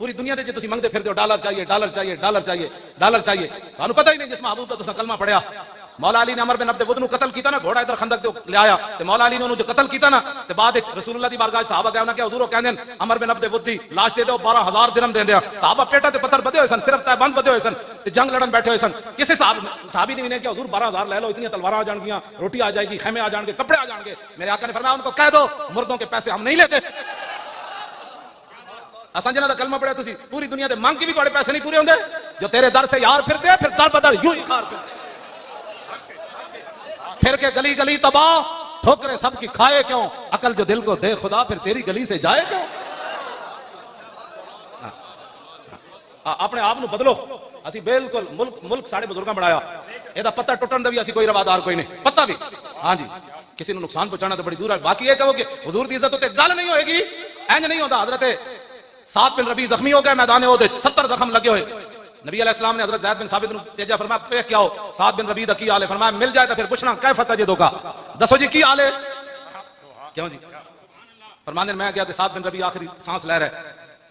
پوری دنیا دے تسی منگتے پھرتے ہو ڈالر چاہیے ڈالر چاہیے ڈالر چاہیے ڈالر چاہیے، تانوں پتہ ہی نہیں جس محبوب دا تساں کلمہ پڑھیا۔ مولا علی نے عمر بن عبد ود نو قتل کیتا نا، گھوڑا ادھر خندق تے لے آیا تے مولا علی نے انہوں جو قتل کیتا نا تے بعد وچ رسول اللہ دی بارگاہ صحابہ گئے انہاں کہ حضور کہندے عمر بن عبد ود دی لاش دے دو 12000 درہم دے دیا۔ صحابہ پیٹا تے پتھر بدے ہوئے سن، صرف تائبند بدے ہوئے سن تے جنگ لڑن بیٹھے ہوئے سن۔ کسی صحابی نے بھی کہ حضور 12000 لے لو، اتنی تلواراں آ جان گیاں، روٹی آ جائے گی، خیمے آ جان گے، کپڑے آ جان گے۔ میرے آقا نے فرمایا ان کو کہہ دو مردوں کے پیسے ہم نہیں لیتے۔ اساں جنہاں دا کلمہ پڑھیا تسی پوری دنیا دے مانگ کے بھی تواڈے پیسے نہیں پورے ہوندے، جو تیرے در سے یار پھرتے پھر در بدر یوں ہی خار پھرتے پھر کے گلی گلی تباہ، ٹھوکریں سب کی کھائے کیوں، عقل جو دل کو دے خدا پھر تیری گلی سے جائے کیوں۔ اپنے آپ نو بدلو، اسی بالکل ملک ساڑے بزرگاں بنایا، یہ پتہ ٹوٹن دا بھی اسی کوئی روادار کوئی نہیں، پتہ بھی ہاں جی کسی نے نقصان پہنچانا تو بڑی دور ہے۔ باقی یہ کہو کہ حضور دی عزت تے گل نہیں ہوئے گی، اینج نہیں ہوتا۔ حضرت سعد بن ربیع زخمی ہو گئے میدان احد، 70 زخم لگے ہوئے، نبی علیہ السلام نے حضرت زید بن ثابت نے بھیجا، فرمایا پہ کیا ہو سعد بن ربیع دا کی حال ہے؟ فرمایا مل جائے تو پھر پوچھنا کیف تجدو کا، دسو جی کی حال ہے؟ کیوں جی؟ فرمانے میں گیا تو سعد بن ربیع آخری سانس لے رہے،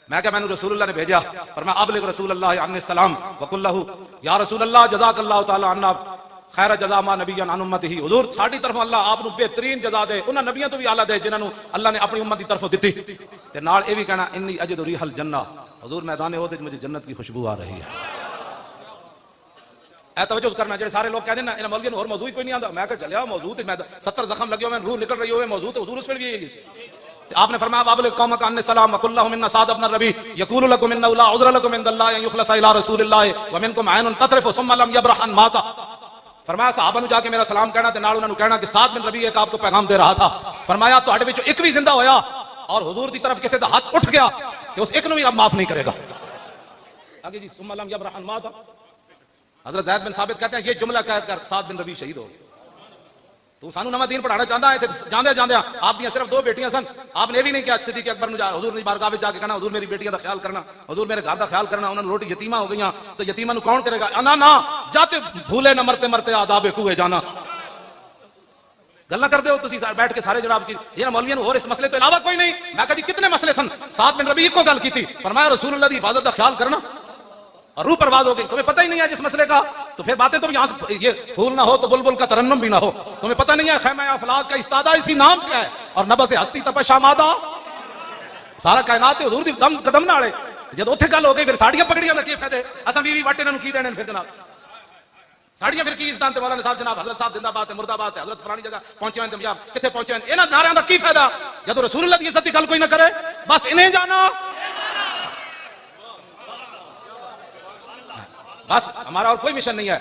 میں کہا میں نے رسول اللہ نے بھیجا، فرمایا ابلغ رسول اللہ علیہ السلام وقل لہ یا رسول اللہ جزاک اللہ تعالی عنا خیر جزا ما نبی عن امتہ، حضور ساڈی طرفوں اللہ آپ نو بہترین جزا دے، انہاں نبیوں تو بھی اعلیٰ دے جنہاں نو اللہ نے اپنی امت دی طرفوں دتی، تے نال اے بھی کہنا انی اجد ریح الجنہ، حضور میدان احد وچ مجھے جنت کی خوشبو آ رہی ہے۔ اے توجہ کرنا، جڑے سارے لوگ کہندے نا انہاں مولویوں نوں اور موضوع ہی کوئی نہیں آندا، میں کہ چلیا موضوع تے میں 70 زخم لگے ہوئے روح نکل رہی ہوئے موضوع تے حضور اس ویلے بھی یہی سی۔ آپ نے فرمایا ابلغ قومک انی السلام وقل لهم ان سعد بن ربیع یقول لكم انه لا عذر لكم عند الله ان يخلص الى رسول الله ومنكم عين تطرف ثم لم يبرح ان مات۔ فرمایا صحابہ نو جا کے میرا سلام کہنا تے نال انہاں نو کہنا کہ سعد بن ربیع ایک آپ کو پیغام دے رہا تھا، فرمایا تواڈے وچوں ایک بھی زندہ ہویا اور حضور دی طرف کسی دا ہاتھ اٹھ گیا کہ اس ایک نو بھی رب معاف نہیں کرے گا۔ آگے جی ثم لم يبرح ان مات، حضرت زید بن ثابت کہتے ہیں یہ جملہ کہہ کر سعد بن ربیع شہید ہو۔ تو سانو نواں دین پڑھانا چاہتا ہے، جاندے جاندے آپ دی صرف 2 بیٹیاں سن، آپ نے یہ بھی نہیں کہا صدیق اکبر نو حضور دی بارگاہ وچ جا کے کہنا حضور میری بیٹیاں دا خیال کرنا، حضور میرے گھر دا خیال کرنا، انہاں روٹی یتیمہ ہو گئیاں تو یتیمہ نو کون کرے گا؟ انا نا جاتے بھولے نہ مرتے مرتے آداب کوئے جانا۔ گلاں کردے ہو تسی بیٹھ کے سارے جناب کی یہ مولویوں نو اور اس مسئلے تو علاوہ کوئی نہیں۔ میں کہا جی کتنے مسئلے سن، سعد بن ربیع کو گل کی تھی، فرمایا رسول اللہ دی حفاظت دا خیال کرنا، اور روح پرواز ہو گئی، تمہیں پتہ ہی نہیں ہے جس مسئلے کا، تو پھر باتیں تم یہاں سے یہ پھول نہ ہو تو بلبل کا ترنم بھی نہ ہو، تمہیں پتہ نہیں ہے خیمہ افلاک کا استادہ اسی نام سے ہے، اور نبض ہستی تپش آمادہ سارا کائنات حضور دی دم قدم نالے۔ جب اوتھے گل ہو گئی پھر ساڑیاں پکڑیاں دا کی فائدہ، اساں بیوی واٹے انہاں نوں کی دینے پھر جناب ساڑیاں پھر کی عزت تے مولانا صاحب جناب حضرت صاحب زندہ باد ہے، مرد آباد ہے، حضرت فلانی جگہ پہنچے ہیں تم کتنے پہنچے ہیں، انہاں نعرے دا کی فائدہ جب رسول اللہ دی عزت دی گل کوئی نہ کرے، بس انہیں جانا بس ہمارا اور کوئی مشن نہیں ہے،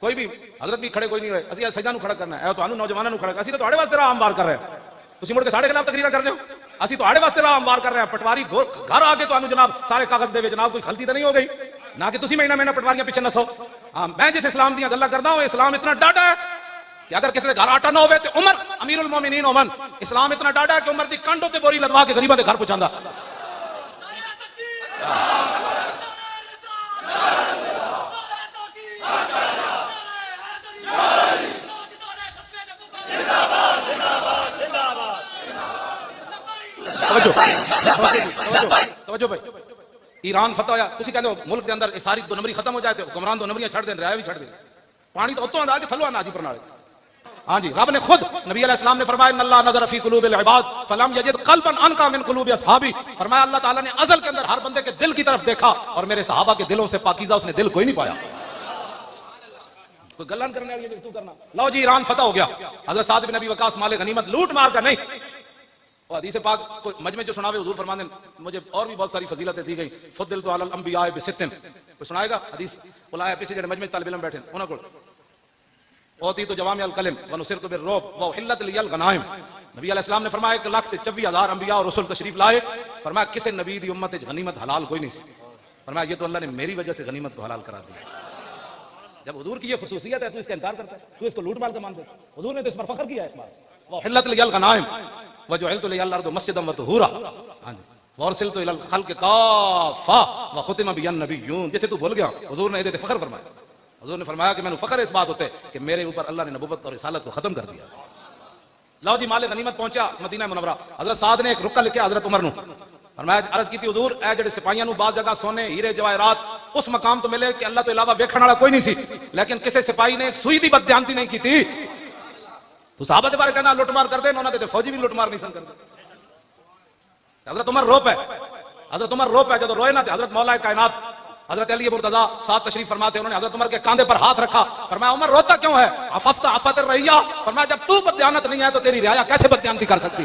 کوئی بھی حضرت بھی کھڑے کوئی نہیں ہوئے، اسی سجدہ نو کھڑا کرنا ہے، تو نوجوانوں نو کھڑا، اسی تو تہاڈے واسطے راہ ہموار کر رہے ہیں، تسی مڑ کے ساڈے خلاف تقریراں کر رہے ہو، اسی تہاڈے واسطے راہ ہموار کر رہے ہیں۔ پٹواری گھر آ کے تانوں جناب سارے کاغذ دے جناب کوئی غلطی تو نہیں ہو گئی، نہ کہ تسی مہینہ پٹواریاں پیچھے نسو۔ ہاں میں جس اسلام دیاں گلاں کردا ہوں، اسلام اتنا ڈاڈا ہے کہ اگر کسی دے گھر آٹا نہ ہوے تے عمر امیر المومنین عمر، اسلام اتنا ڈاڈا ہے کہ عمر دی کنڈ تے بوری لدوا کے غریباں دے گھر پہنچاندا۔ توجہ بھائی، ایران فتح ہویا، تسی کہندے ہو ملک دے اندر ساری 2 نمبری ختم ہو جائے تے حکمران 2 نمبریاں چھڑ دین، رہا بھی چھڑ دین، پانی تو اتوں آندا کہ تھلو آنا جی پرنالے۔ ہاں جی رب نے خود نبی علیہ السلام نے فرمایا ان اللہ نظر فی قلوب العباد فلم یجد قلبا انقى من قلوب اصحابی، فرمایا اللہ تعالیٰ نے ازل کے اندر ہر بندے کے دل کی طرف دیکھا اور میرے صحابہ کے دلوں سے پاکیزہ اس نے دل کوئی نہیں پایا۔ کوئی گلان کرنے والی تو کرنا، لو جی ایران فتح ہو گیا، حضرت سعد بن ابی وقاص مال غنیمت لوٹ مار کر نہیں، اور حدیث پاک کوئی مجمع جو سناوے حضور فرماتے ہیں مجھے اور بھی بہت ساری فضیلتیں دی گئی، فضلت علی الانبیاء بستن، کوئی سنائے گا حدیث بلایا پیچھے جڑے مجمع طالب علم بیٹھے انہاں کول اوتی تو جوامع الکلم ونصرت بالرعب واحلت لی الغنائم، نبی علیہ السلام نے فرمایا 1,24,000 انبیاء اور رسول تشریف لائے، فرمایا کسی نبی دی امت وچ غنیمت حلال کوئی نہیں سی، فرمایا یہ تو اللہ نے میری وجہ سے غنیمت کو حلال کرا دیا۔ جب حضور کی یہ خصوصیت ہے تو اس کا انکار کرتا ہے، تو اس کو لوٹ مال کا مانتا ہے، حضور نے تو اس پر فخر کیا ہے، اس بات واحلت لی الغنائم وجعلت لی الارض مسجدا وطہورا، ہاں جی وارسلت الی الخلق کافہ وختم بی النبیون، جتھے تو بھول گیا حضور نے تے فخر فرمایا، حضور نے فرمایا کہ میں نے فخر اس بات ہوتے کہ میرے اوپر اللہ نے نبوت اور رسالت کو ختم کر دیا۔ لو جی مال غنیمت پہنچا مدینہ منورہ، حضرت سعد نے ایک رکا لکھا حضرت عمر نو، اور میں عرض کی تھی حضور اے جڑے سپاہیاں نو بعض جگہ سونے ہیرے جواہرات اس مقام تو ملے کہ اللہ تو علاوہ ویکھن والا کوئی نہیں سی، لیکن کسی سپاہی نے ایک سوئی دی بددیانتی نہیں کی تھی. تو صحابہ دے بارے کہنا لٹ مار کر دے، انہاں دے تے فوجی بھی لٹ مار نہیں سن کردے. حضرت عمر روپ ہے، حضرت عمر روپ ہے، جب روئے نا حضرت مولا کائنات حضرت علی مرتضیٰ ساتھ تشریف فرماتے، انہوں نے حضرت عمر کے کاندھے پر ہاتھ رکھا، فرمایا عمر روتا کیوں ہے؟ عففت عفت الرعیہ، فرمایا جب تو بددیانت نہیں ہے تو تیری رعایا کیسے بددیانتی کر سکتی؟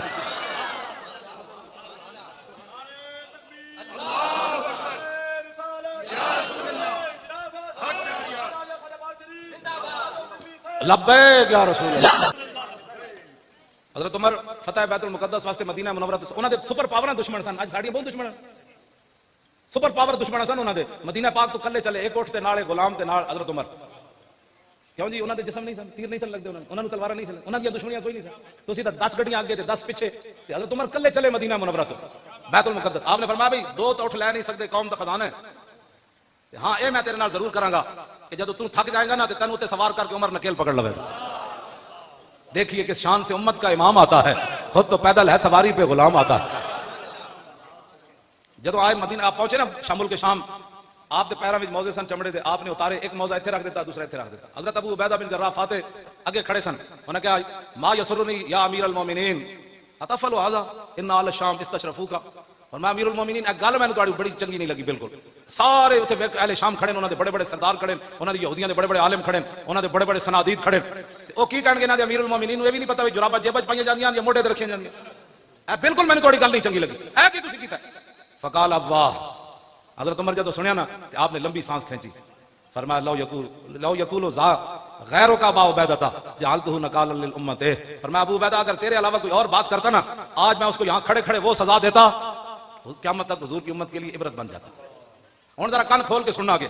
لبیک یا رسول اللہ. حضرت عمر فتح بیت المقدس واسطے مدینہ منورہ انہاں دے سپر پاور دشمن سن، اج ساڈیاں بہت دشمن سپر پاور دشمن سن انہاں دے. مدینہ پاک تو کلے چلے، ایک اٹھ تے نال غلام تے نال حضرت عمر. کیوں جی؟ انہاں دے جسم نہیں سن، تیر نہیں سن لگدے، انہاں نوں تلوار نہیں سن، انہاں دی دشمنیاں کوئی نہیں سن. تسی تے 10 گڈیاں اگے تے 10 پیچھے، تے حضرت عمر کلے چلے مدینہ منورہ تو بیت المقدس. آپ نے فرمایا بھئی دو تو اٹھ لے نہیں سکدے، قوم دا خزانہ ہے. ہاں اے میں تیرے نال ضرور کراں گا کہ جدوں تو تھک جائے گا نا تے تینوں تے سوار کر کے عمر نکیل پکڑ لوے گا. دیکھیے کس شان سے امت کا امام آتا ہے، خود تو پیدل ہے، سواری پہ غلام آتا ہے. جدو آئے مدینہ آپ پہنچے نا شامل کے شام، آپ دے پیراں وچ موزے سن چمڑے دے، آپ نے اتارے، ایک موزہ ایتھے رکھ دیتا، دوسرا ایتھے رکھ دیتا. حضرت ابو عبیدہ بن جراح فاتح اگے کھڑے سن، انہوں نے کہا ما یسرنی یا امیر المومنین اتفل ھذا ان اہل الشام استشرفوک. اور میں امیر المومنین ایک گل میں تہاڈی بڑی چنگی نہیں لگی بالکل. سارے اوتھے اہل شام کھڑے، انہاں دے بڑے بڑے سردار کھڑے، انہاں دے یہودیاں دے بڑے بڑے عالم کھڑے، انہاں دے بڑے بڑے سنادید کھڑے. او کی کہن گے انہاں دے امیر المومنین اے بھی نہیں پتہ وی جراباں جیب وچ پائیاں جاندیاں یا موڈے تے رکھیاں جاندیاں. اے بالکل میں تہاڈی گل نہیں چنگی لگی، اے کی تسی کیتا؟ فقال واہ. حضرت عمر جدو سنیا نا تے آپ نے لمبی سانس کھینچی، فرمایا لو یقول ذا غیرو کا با عبیدہ جعلتہ نکالا للامت. فرمایا ابو عبیدہ اگر تیرے علاوہ کوئی اور بات کرتا نا، آج میں اس کو یہاں کھڑے کھڑے وہ سزا دیتا، قیامت تک حضور کی امت کے لیے عبرت بن جاتا. ہن ذرا کان کھول کے سننا کہ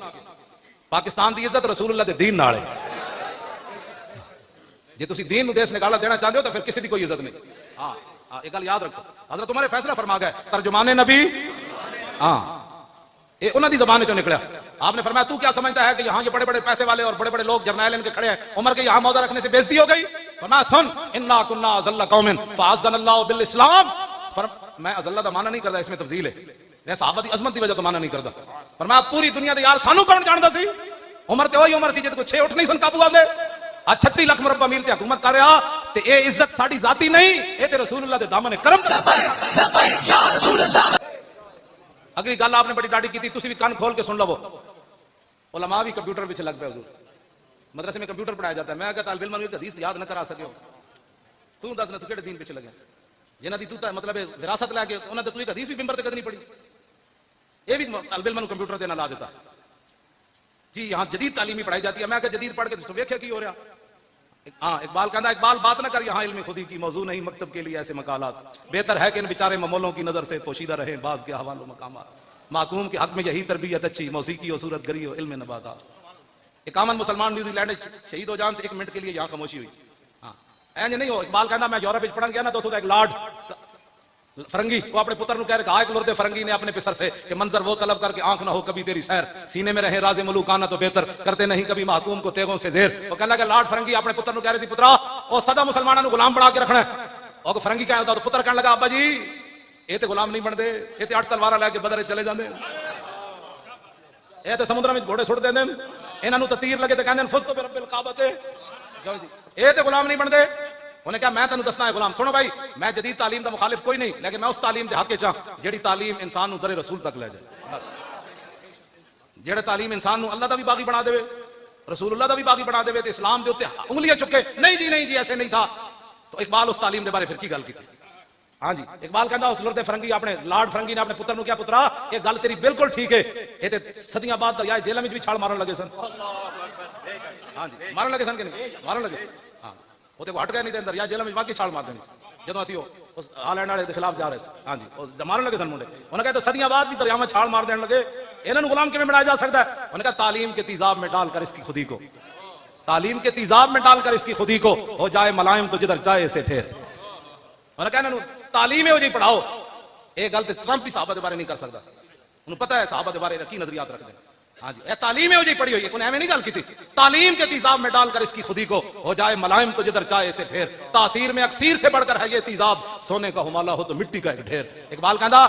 پاکستان دی عزت رسول اللہ دے دین نال ہے. جے تسی دین نو دیس نکالا دینا چاہتے ہو تو پھر کسی دی کوئی عزت نہیں. ہاں ایک گل یاد رکھو، حضرت عمر فیصلہ فرما گئے، ترجمان نبی، ہاں یہ انہاں دی زبان چوں نکلا. آپ نے فرمایا تو کیا سمجھتا ہے کہ یہاں یہ بڑے بڑے پیسے والے اور بڑے بڑے لوگ جرنیل ان کے کھڑے ہیں، عمر کے یہاں موضع رکھنے سے بے عزتی ہو گئی؟ فرمایا سن انا کنا ذل قوم فاعزنا اللہ بالاسلام. میں ازلہ دا معنی نہیں کردا، اس میں تفضیل ہے، میں صحابہ دی عظمت دی وجہ تو معنی نہیں کردا. فرمایا پوری دنیا دے یار سانو کون جاندا سی؟ عمر تے وہی عمر سی جے کو 6 اٹھ نہیں سن قابو آندے. 36 لاکھ مربع میل تے حکومت کر رہا تے اے عزت ساڈی ذاتی نہیں، اے تے رسول اللہ دے دامن کرم. اگلی گل آپ نے بڑی ڈاڈی کی تھی، تسی بھی کان کھول کے سن لو. علماء بھی کمپیوٹر پیچھے لگ پے. حضور مدرسے میں کمپیوٹر پڑھایا جاتا ہے. میں کہا طالب علم کو حدیث یاد نہ کرا سکے ہو، تو دس نہ تو کہڑے دین پیچھے لگے جنہاں دی تو مطلب وراثت لے کے انہاں تے تو ایک حدیث بھی ممبر تے کدی نہیں پڑھی. یہ بھی طالب علم کمپیوٹر تے نہ لا دیتا جی یہاں جدید تعلیمی پڑھائی جاتی ہے. میں کہ جدید پڑھ کے تو ویکھیا کی ہو رہا. ہاں اقبال کہتا ہے اقبال بات نہ کر یہاں علم خودی کی موضوع نہیں مکتب کے لیے ایسے مقالات. بہتر ہے کہ ان بیچارے ممولوں کی نظر سے پوشیدہ رہیں بعض کے احوال و مقامات. محکوم کے حق میں یہی تربیت اچھی، موسیقی و صورت گری و علم نباتات. ایک امن مسلمان نیوزی لینڈ شہید ہو جان تو 1 منٹ کے لیے یہاں خاموشی ہوئی. ہاں اینج نہیں ہو. اقبال کہتا میں یورپ پڑھن گیا نا تو ایک لارڈ فرنگی وہ اپنے پتر نو کہہ رہا ایک لرد فرنگی نے اپنے پسر سے کہ منظر وہ طلب کر کے آنکھ نہ ہو کبھی تیری سیر، سینے میں رہے راز ملوکانہ تو بہتر، کرتے نہیں کبھی محکوم کو تیغوں سے زیر. وہ کہنا کہ لارڈ فرنگی اپنے پتر نو کہہ رہی تھی پترا او سدا مسلمانوں نو غلام بنا کے رکھنا ہے. اور فرنگی کہہ ہوتا تو پتر کہنے لگا ابا جی اے تے غلام نہیں بن دے، اے تے 8 تلوار لے کے بدر چلے جاندے، اے تے سمندر میں گھوڑے سٹ دیندے، انہاں نو تے تیر لگے تے کہندے فزتو برب الکعبۃ. اے تے غلام نہیں بن دے. انہیں کہا میں تینوں دسنا ہے غلام. سنو بھائی میں جدید تعلیم دا مخالف کوئی نہیں، لیکن میں اس تعلیم دے حق چاہ جیڑی تعلیم انسان نو در رسول تک لے جائے. جیڑا تعلیم انسان نو اللہ دا بھی باغی بنا دے، رسول اللہ دا بھی باغی بنا دے تے اسلام دے اوتے انگلیاں چکے نہیں جی ایسے نہیں تھا. تو اقبال اس تعلیم دے بارے پھر کی گل کی تھی. ہاں جی اقبال کہندا اس لرد فرنگی اپنے لارڈ فرنگی نے اپنے پتر نو کیا پترا یہ گل تیری بالکل ٹھیک ہے، اے تے صدیاں بعد دریائے جہلم وچ بھی چھال مارن لگے سن. ہاں جی مارن لگے سن کہ نہیں مارن لگے سن. ہاں وہ تو ہٹ گئے نہیں تے دریا جیل میں واقعی چھال مار دینی جدوں اسی اس آلینڈ والے دے خلاف جا رہے سن. ہاں جی مارن لگے سن منڈے. انہوں نے کہا صدیاں بعد بھی دریا میں چھال مار دین لگے، انہاں نوں غلام کیویں بنایا جا سکتا ہے؟ انہوں نے کہا تعلیم کے تیزاب میں ڈال کر اس کی خودی کو، تعلیم کے تیزاب میں ڈال کر اس کی خودی کو ہو جائے ملائم تو جدھر جائے اسے پھر. انہوں نے کہا انہوں تعلیم ہو جی پڑھاؤ. یہ گل تے ٹرمپ بھی صحابہ دے بارے نہیں کر سکتا. انہوں پتہ ہے صحابہ دے بارے کی نظریات رکھتے ہیں. ہاں جی تعلیم ہے وہ جی پڑھی ہوئی ہے کوئی ایویں نہیں گل کی تھی تعلیم کے تیزاب میں ڈال کر اس کی خودی کو ہو جائے ملائم تو جدھر چاہے اسے پھیر تاثیر میں اکثیر سے بڑھ کر ہے یہ تیزاب سونے کا ہمالا ہو تو مٹی کا ایک ڈھیر اقبال کہندا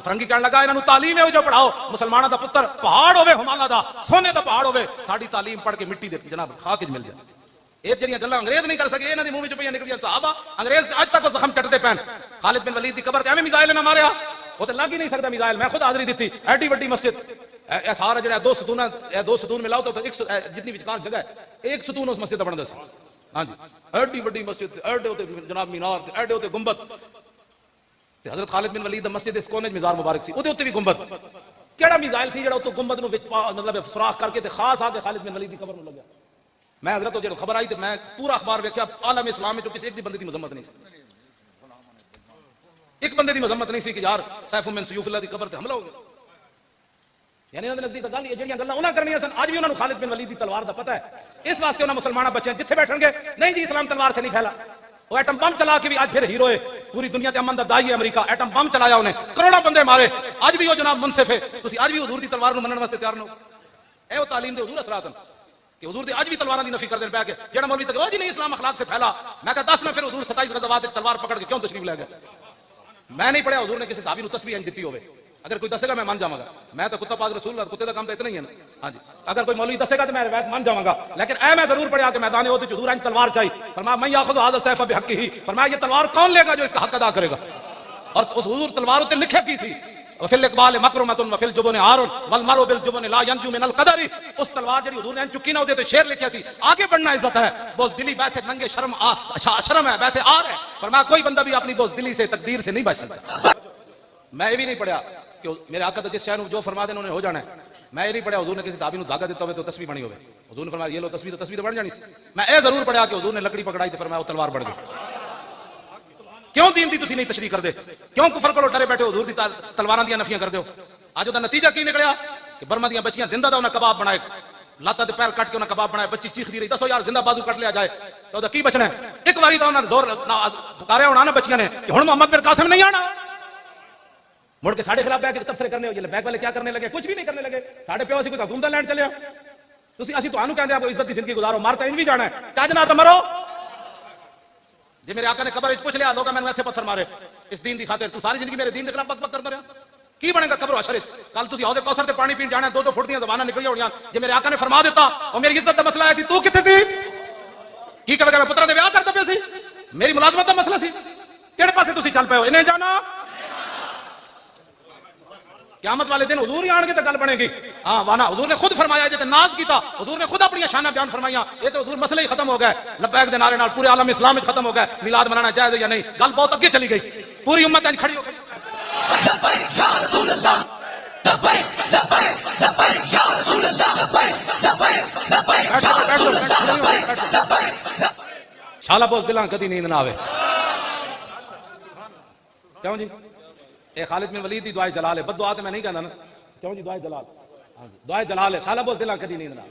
فرنگی کہنے لگا انہاں نوں تعلیم ہے وہ جو پڑھاؤ مسلماناں دا پتر پہاڑ ہوے ہمالا دا سونے دا پہاڑ ہوے ساڈی تعلیم پڑھ کے مٹی دے جناب خاک وچ مل جائے یہ جڑیاں گلاں انگریز نہیں کر سکے انہاں دے منہ وچ پئی نکلیاں صحابہ انگریز اج تک وہ زخم چٹتے پین خالد بن ولید دی قبر تے ایویں میزائل نہ ماریا وہ تے لگ ہی نہیں سکدا میزائل میں خود حاضری دتی ایڈی بڑی مسجد اے سارا جڑا دو ستون ملاؤ تو ایک جتنی وچکار جگہ ہے ایک ستون اس مسجد دا بندا سی ہاں جی ایڈی بڑی مسجد ایڈے ہوتے جناب مینار تے ایڈے ہوتے گنبد تے حضرت خالد بن ولید دا مسجد اس کونے مزار مبارک سی اودے اوتے بھی گنبد کیڑا میزائل سی جڑا اوتوں گنبد نو وچ مطلب سوراخ کر کے تے خاص آ کے خالد بن ولید دی قبر نو لگا میں حضرت جب خبر آئی تو میں پورا اخبار ویکھیا عالم اسلام میں جو کسی ایک دی بندے دی مذمت نہیں سی ایک بندے دی مذمت نہیں سی کہ یار سیف من سیوف اللہ دی قبر تے حملہ ہو گیا یعنی انہاں دے نزدیک گل یہ جڑیاں گلاں انہاں کرنیاں سن اج بھی انہاں نوں خالد بن ولید دی تلوار دا پتہ ہے اس واسطے انہاں مسلماناں بچے جتھے بیٹھن گے نہیں جی اسلام تلوار سے نہیں پھیلا وہ ایٹم بم چلا کے بھی اج پھر ہیرو ہے پوری دنیا تے امن دا دائی ہے امریکہ ایٹم بم چلایا انہیں کروڑوں بندے مارے اج بھی وہ جناب منصف ہے تسی اج بھی حضور دی تلوار نوں منن واسطے تیار نہ اے وہ تعلیم دے حضور اثرات کہ حضور دے اج بھی تلواراں دی نفی کر دین پیا کہ جڑا مولوی تک جی نہیں اسلام اخلاق سے پھیلا میں کہا 10 میں پھر حضور 27 غزوات ایک تلوار پکڑ کے کیوں تشریف لے گئے میں نہیں پڑھیا حضور نے کسی صحابی نو تسبیح انج دتی ہوے اگر کوئی دسے گا میں مان جاواں گا میں تو کتا پاک رسول اللہ کتے دا کام تو اتنا ہی ہے نا ہاں جی اگر کوئی مولوی دسے گا تو میں روایت مان جاواں گا لیکن اے میں ضرور پڑھیا کہ میدان عہد حضور ان تلوار چاہیے فرمایا من یاخذ ھذا السیف بحقہ فرمایا یہ تلوار کون لے گا جو اس کا حق ادا کرے گا اور اس حضور تلوار تے لکھے کی سی وفی الاقبال مکرمۃ وفی الجبن عار والمرء بالجبن لا ينجو من القدر اس تلوار جڑی حضور نے چکی نہ ہوتے تو شعر لکھیا سی آگے بڑھنا عزت ہے بزدلی ویسے ننگے شرم شرم ہے ویسے آر ہے فرمایا کوئی بندہ بھی اپنی بزدلی سے تقدیر سے نہیں بچ سکتا میں یہ بھی نہیں پڑھیا کہ میرے آقا تو جس شے جو فرما دیں انہوں نے ہو جانا ہے میں یہ نہیں پڑھیا حضور نے کسی صحابی نو دھاگا دیتا ہوئے تو تسبیح بنی ہوئے حضور نے فرمایا یہ لو تسبیح تو بڑھ جانی سی میں اے ضرور پڑھیا کہ حضور نے لکڑی پکڑائی تو فرمایا وہ تلوار بڑھ گئی کیوں دین دی تسی نہیں تشریح کر دے کیوں کفر کو ڈرے بیٹھے حضور دی تلواراں دی نفیاں کر دیو اج دا نتیجہ کی نکلیا کہ برما دیاں بچیاں زندہ دا انہاں کباب بنائے لاتا دے پیر کٹ کے انہاں کباب بنائے بچی چیخ دی رہی دسو یار زندہ بازو کٹ لیا جائے تو دا کی بچنا ہے ایک واری تو انہاں زور پکاریا ہونا نا بچیاں نے کہ ہن محمد بن قاسم نہیں آنا مڑ کے ساڈے خلاف بیٹھ کے تبصرے کرنے ہو بیک والے کیا کرنے لگے کچھ بھی نہیں کرنے لگے ساڈے پیو سی کوئی حکومت لینڈ چلے تسی اسی تانوں کہندے آپ عزت دی زندگی گزارو مارتا ان بھی جانا ہے چج نہ تو مرو جی میرے آقا نے قبر وچ پوچھ لیا لوگا میں نے ایتھے پتھر مارے اس دین دی خاطر تو ساری زندگی میرے دین دے خلاف بک بک کردا رہیا کی بنے گا قبر و حشر کل تسی حوض کوثر تے پانی پین جانا دو فٹ دیاں زباناں نکل جاونیاں جے میرے آقا نے فرما دیتا او میری عزت دا مسئلہ ہے سی تو کتے سی کی کہے گا میں پتراں دے بیاہ کردا پیا سی میری ملازمت دا مسئلہ سی کیڑے پاسے تسی چل پئے ہو انہیں جانا قیامت والے دن حضور ہی آن کے تو گل بنے گی ہاں وانا حضور نے خود فرمایا جے تے ناز کیتا حضور نے خود اپنی شانہ بیان فرمائیاں یہ تو حضور مسئلہ ہی ختم ہو گیا لبیک دے نعرے نال پورے عالم اسلام وچ ختم ہو گیا میلاد منانا جائز ہے یا نہیں گل بہت اگے چلی گئی پوری امت انج کھڑی ہو گئی لبیک یا رسول اللہ لبیک لبیک لبیک یا رسول اللہ لبیک لبیک لبیک شالا بوس دلاں کدی نیند نہ آوے کیوں جی اے خالد بن ولید دی دعائے جلال ہے بد دعا تے میں نہیں کہندا نا کیوں جی دعائے جلال ہاں جی دعائے جلال ہے شالا بوس دلاں کدی نیند نہ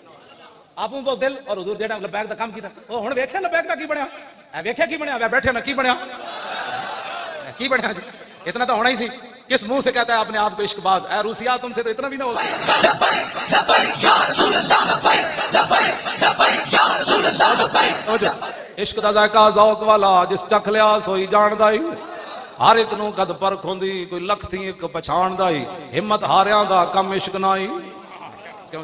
آپوں بوس دل اور حضور جیڑا لبیک دا کام کیتا او ہن ویکھیا لبیک دا کی بنیا اے ویکھیا کی بنیا بیٹھے نا کی بنیا کی بنیا جی اتنا تو ہونا ہی سی کس منہ سے کہتا ہے اپنے آپ کو عشق باز اے روسیا تم سے تو اتنا بھی نہ ہو سکتا لبیک لبیک یا رسول اللہ لبیک لبیک لبیک یا رسول اللہ لبیک عشق دا ذائقہ ذوق والا جس چکھ لیا سوئی جاندا ہی ہر ایک نو قد پرکھ ہوندی کوئی لکھ تھی ایک پہچان دا ہی ہمت ہاریاں دا کم عشق نائی کیوں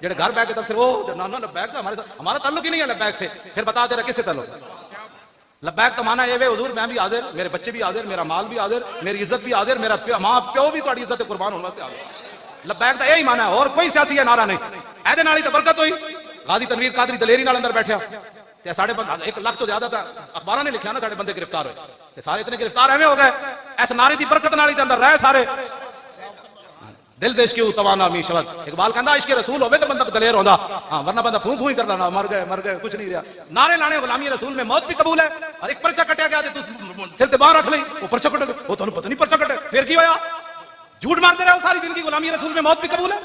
جڑے گھر بیٹھ کے تفسیر وہ نا لبیک کا ہمارا تعلق ہی نہیں ہے لبیک سے پھر بتا دے رہا کس سے تعلق لبیک تو مانا یہ حضور میں بھی حاضر میرے بچے بھی حاضر میرا مال بھی حاضر میری عزت بھی حاضر میرا ماں پیو بھی تہاڈی عزت قربان ہونے واسطے حاضر لبیک دا یہی مانا ہے اور کوئی سیاسی ہے نعرہ نہیں ایدے نال ہی تے برکت ہوئی غازی تنویر قادری دلیری نال اندر بیٹھیا تے ساڈے 1 لاکھ تو زیادہ تھا اخباراں نے لکھیا نا ساڈے بندے گرفتار ہوئے تے سارے اتنے گرفتار ایویں ہو گئے اس نعرے دی برکت نال ہی تے اندر رہے سارے دل سے عشق توانا می شود اقبال کہندا عشق رسول ہوے تے بندہ دلیر ہوندا ہاں ورنہ بندہ پھوں پھوں ہی کردا نا مر گئے کچھ نہیں رہیا نعرے لانے غلامی رسول میں موت بھی قبول ہے اور ایک پرچہ کٹیا گیا تے تو سر تے باہر رکھ لئی وہ پرچہ کٹ وہ تانوں پتہ نہیں پرچہ کٹے پھر کی ہویا جھوٹ مارتے رہے ساری زندگی غلامی رسول میں موت بھی قبول ہے